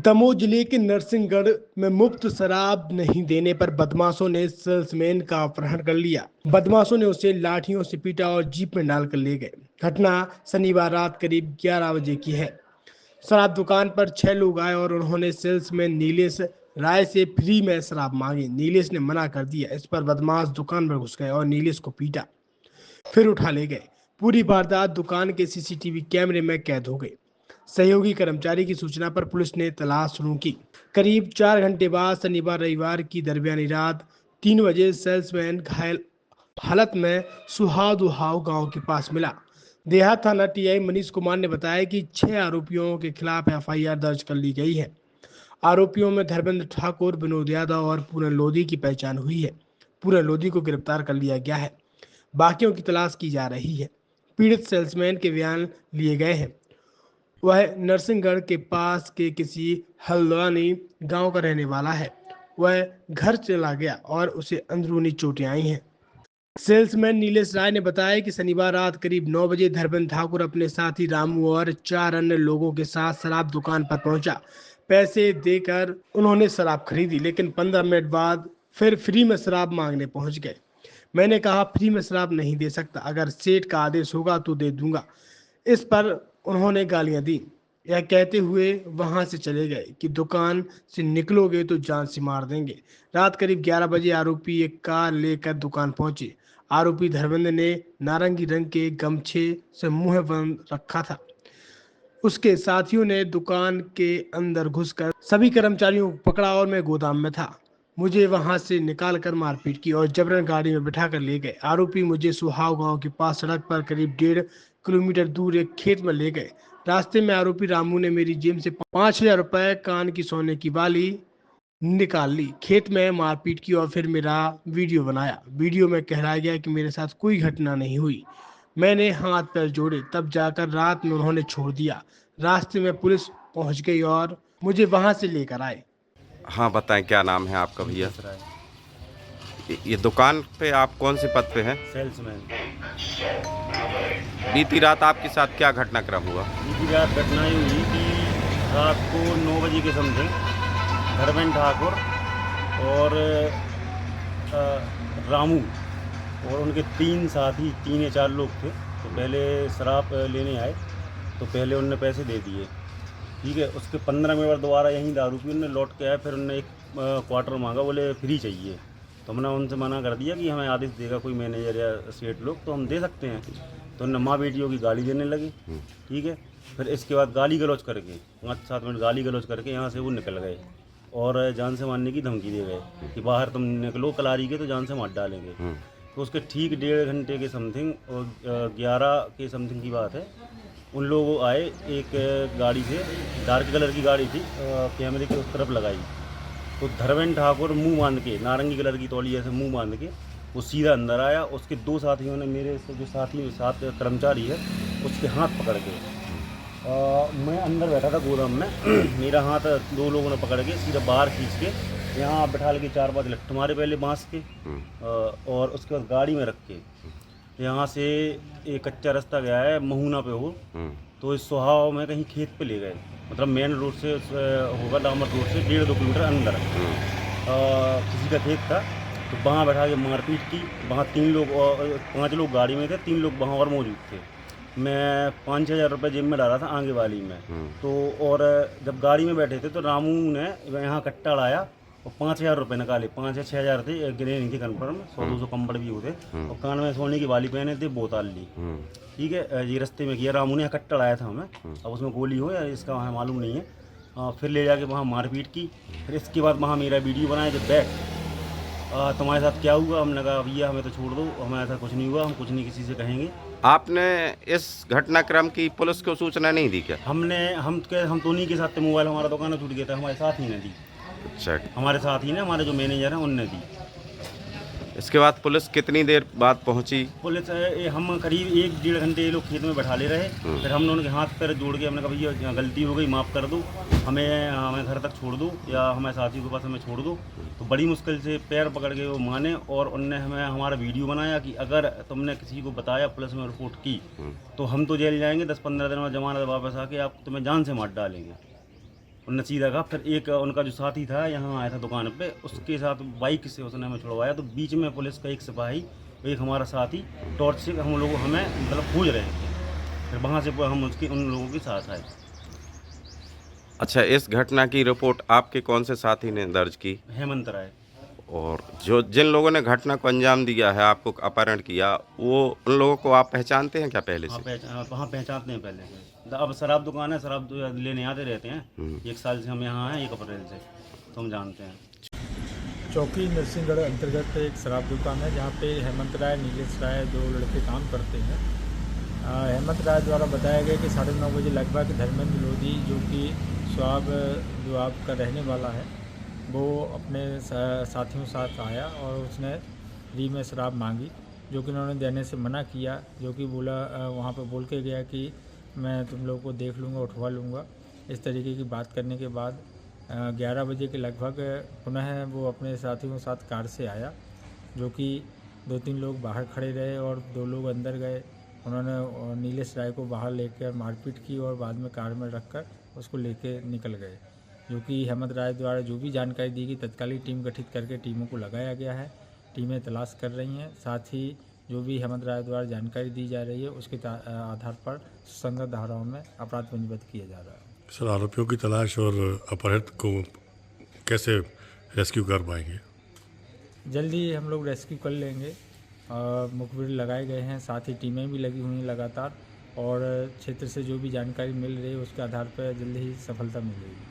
दमोह जिले के नरसिंहगढ़ में मुफ्त शराब नहीं देने पर बदमाशों ने सेल्समैन का अपहरण कर लिया। बदमाशों ने उसे लाठियों से पीटा और जीप में डालकर ले गए। घटना शनिवार रात करीब 11 बजे की है। शराब दुकान पर 6 लोग आए और उन्होंने सेल्समैन नीलेश राय से फ्री में शराब मांगी। नीलेश ने मना कर दिया। इस पर बदमाश दुकान पर घुस गए और नीलेश को पीटा, फिर उठा ले गए। पूरी वारदात दुकान के सीसीटीवी कैमरे में कैद हो गई। सहयोगी कर्मचारी की सूचना पर पुलिस ने तलाश शुरू की। करीब 4 घंटे बाद शनिवार रविवार की दरमियानी रात 3 बजे सेल्समैन घायल हालत में सुहादुहाव गांव के पास मिला। देहात थाना टीआई मनीष कुमार ने बताया कि 6 आरोपियों के खिलाफ एफआईआर दर्ज कर ली गई है। आरोपियों में धर्मेंद्र ठाकुर, विनोद यादव और पूरन लोधी की पहचान हुई है। पूरन लोधी को गिरफ्तार कर लिया गया है। बाकियों की तलाश की जा रही है। पीड़ित सेल्समैन के बयान लिए गए हैं। वह नरसिंहगढ़ के पास के किसी हल्द्वानी गांव का रहने वाला है। वह घर चला गया और उसे अंदरूनी चोटें आई हैं। सेल्समैन नीलेश राय ने बताया कि शनिवार रात करीब 9 बजे धर्मेंद्र ठाकुर अपने साथी रामू और 4 अन्य लोगों के साथ शराब दुकान पर पहुंचा। पैसे देकर उन्होंने शराब खरीदी, लेकिन 15 मिनट बाद फिर फ्री में शराब मांगने पहुंच गए। मैंने कहा फ्री में शराब नहीं दे सकता, अगर सेठ का आदेश होगा तो दे दूंगा। इस पर उन्होंने गालियां दी। यह कहते हुए वहां से चले गए कि दुकान से निकलोगे तो जान से मार देंगे। रात करीब 11 बजे आरोपी एक कार लेकर दुकान पहुंचे। आरोपी धर्मेंद्र ने नारंगी रंग के गमछे से मुंह बंद रखा था। उसके साथियों ने दुकान के अंदर घुसकर सभी कर्मचारियों को पकड़ा और मैं गोदाम में था। मुझे वहां से निकालकर मारपीट की और जबरन गाड़ी में बिठाकर ले गए। आरोपी मुझे सुहाव गांव के पास सड़क पर करीब 1.5 किलोमीटर दूर एक खेत में ले गए। रास्ते में आरोपी रामू ने मेरी जेब से 5,000 रुपए, कान की सोने की बाली निकाल ली। खेत में मारपीट की और फिर मेरा वीडियो बनाया। वीडियो में कहलाया गया कि मेरे साथ कोई घटना नहीं हुई। मैंने हाथ पैर जोड़े, तब जाकर रात में उन्होंने छोड़ दिया। रास्ते में पुलिस पहुंच गई और मुझे वहां से लेकर आए। हाँ, बताएं क्या नाम है आपका भैया? नीलेश राय, ये दुकान पे आप कौन से पद पे हैं? सेल्समैन। बीती रात आपके साथ क्या घटनाक्रम हुआ? बीती रात घटना ये हुई कि रात को 9 बजे के समथिंग धर्मेंद्र ठाकुर और रामू और उनके 3 साथी, 3 या 4 लोग थे। तो पहले शराब लेने आए, तो पहले उनने पैसे दे दिए, ठीक है। उसके 15 मिनट बाद दोबारा यहीं दारू पी उनने लौट के आया। फिर उनने एक क्वार्टर मांगा, बोले फ्री चाहिए। तो हमने उनसे मना कर दिया कि हमें आदेश देगा कोई मैनेजर या सेठ लोग तो हम दे सकते हैं। तो उनने माँ बेटियों की गाली देने लगे, ठीक है। फिर इसके बाद गाली गलौज करके 5-7 मिनट गाली गलौज करके यहाँ से वो निकल गए और जान से मारने की धमकी दे गए कि बाहर तुम निकलो कलारी के तो जान से मार डालेंगे। तो उसके ठीक 1.5 घंटे के समथिंग और 11 के समथिंग की बात है, उन लोग आए एक गाड़ी से, डार्क कलर की गाड़ी थी, कैमरे के उस तरफ लगाई। तो धर्मेंद्र ठाकुर मुंह बांध के, नारंगी कलर की तौलिया से मुंह बांध के वो सीधा अंदर आया। उसके 2 साथियों ने मेरे से जो साथ कर्मचारी है उसके हाथ पकड़ के, मैं अंदर बैठा था गोदाम में मेरा हाथ 2 लोगों ने पकड़ के सीधा बाहर खींच के यहाँ बिठा के 4-5 लट्ठ मारे पहले बांस के, और उसके बाद गाड़ी में रख के यहाँ से एक कच्चा रास्ता गया है महुना पे हो, तो इस सुहाव में कहीं खेत पे ले गए। मतलब मेन रोड से होगा, डामर रोड से 1.5-2 किलोमीटर अंदर किसी का खेत था। तो वहाँ बैठा के मारपीट की। वहाँ 5 लोग गाड़ी में थे, 3 लोग वहाँ और मौजूद थे। मैं 5-6 हज़ार रुपये जेब में डाला था आगे वाली में। तो और जब गाड़ी में बैठे थे तो रामू ने यहाँ कट्टा लाया और 5,000 रुपये निकाले। 5 या 6 हज़ार थे, गिने नहीं थे कन्फर्म, 100-200 कम्बड़ भी होते। और कान में सोने की बाली पहने थे, बोतल ली, ठीक है। ये रास्ते में किया रामू ने, कट्टा लाया था हमें। अब उसमें गोली हो या इसका हमें मालूम नहीं है। फिर ले जाके वहाँ मारपीट की। फिर इसके बाद वहाँ मेरा वीडियो बनाया जब बैठ तुम्हारे साथ क्या हुआ। हमने कहा भैया हमें तो छोड़ दो, हमें ऐसा कुछ नहीं हुआ, हम कुछ नहीं किसी से कहेंगे। आपने इस घटनाक्रम की पुलिस को सूचना नहीं दी क्या? हम तो उन्हीं के साथ थे। मोबाइल हमारा दुकान छूट गया था, हमारे साथ ही ने दी। अच्छा, हमारे साथ ही ने, हमारे जो मैनेजर हैं उनने दी। इसके बाद पुलिस कितनी देर बाद पहुंची? पुलिस हम करीब 1-1.5 घंटे ये लोग खेत में बैठा ले रहे। फिर हमने उनके हाथ पैर जोड़ के हमने कहा भैया गलती हो गई, माफ़ कर दो, हमें घर तक छोड़ दो या हमारे साथियों के पास हमें छोड़ दो। तो बड़ी मुश्किल से पैर पकड़ के वो माने और उनने हमें हमारा वीडियो बनाया कि अगर तुमने किसी को बताया, पुलिस में रिपोर्ट की, तो हम तो जेल जाएंगे, 10-15 दिन में जमानत वापस आके आप तुम्हें जान से मार डालेंगे। उनने सीधा कहा। फिर एक उनका जो साथी था यहाँ आया था दुकान पे, उसके साथ बाइक से उसने हमें छुड़वाया। तो बीच में पुलिस का एक सिपाही, एक हमारा साथी टॉर्च से हम लोग हमें मतलब खोज रहे थे। फिर वहाँ से हम उन लोगों के साथ आए। अच्छा, इस घटना की रिपोर्ट आपके कौन से साथी ने दर्ज की? हेमंत राय। और जिन लोगों ने घटना को अंजाम दिया है, आपको अपहरण किया, वो उन लोगों को आप पहचानते हैं क्या पहले से? हाँ पहचानते हैं पहले से। अब शराब दुकान है, शराब लेने आते रहते हैं। 1 साल से हम यहाँ हैं, 1 अप्रैल से, तो हम जानते हैं। चौकी नरसिंहगढ़ अंतर्गत एक शराब दुकान है जहाँ पे हेमंत राय, नीलेश राय 2 लड़के काम करते हैं। हेमंत राय द्वारा बताया गया कि 9:30 बजे लगभग धर्मेंद्र लोधी, जो कि स्वाब दुआब का रहने वाला है, वो अपने साथियों साथ आया और उसने फ्री में शराब मांगी, जो कि उन्होंने देने से मना किया। जो कि बोला, वहाँ पर बोल के गया कि मैं तुम लोगों को देख लूँगा, उठवा लूँगा। इस तरीके की बात करने के बाद 11 बजे के लगभग पुनः वो अपने साथियों के साथ कार से आया, जो कि 2-3 लोग बाहर खड़े रहे और 2 लोग अंदर गए। उन्होंने नीलेश राय को बाहर लेकर मारपीट की और बाद में कार में रखकर उसको लेके निकल गए। जो कि हेमंत राय द्वारा जो भी जानकारी दी गई, तत्कालीन टीम गठित करके टीमों को लगाया गया है। टीमें तलाश कर रही हैं। साथ ही जो भी हेमंत राय द्वारा जानकारी दी जा रही है, उसके आधार पर संगत धाराओं में अपराध पंजीबद्ध किया जा रहा है। सर, आरोपियों की तलाश और अपहृत को कैसे रेस्क्यू कर पाएंगे? जल्दी ही हम लोग रेस्क्यू कर लेंगे। मुखबिर लगाए गए हैं, साथ ही टीमें भी लगी हुई हैं लगातार, और क्षेत्र से जो भी जानकारी मिल रही है उसके आधार पर जल्दी ही सफलता मिलेगी।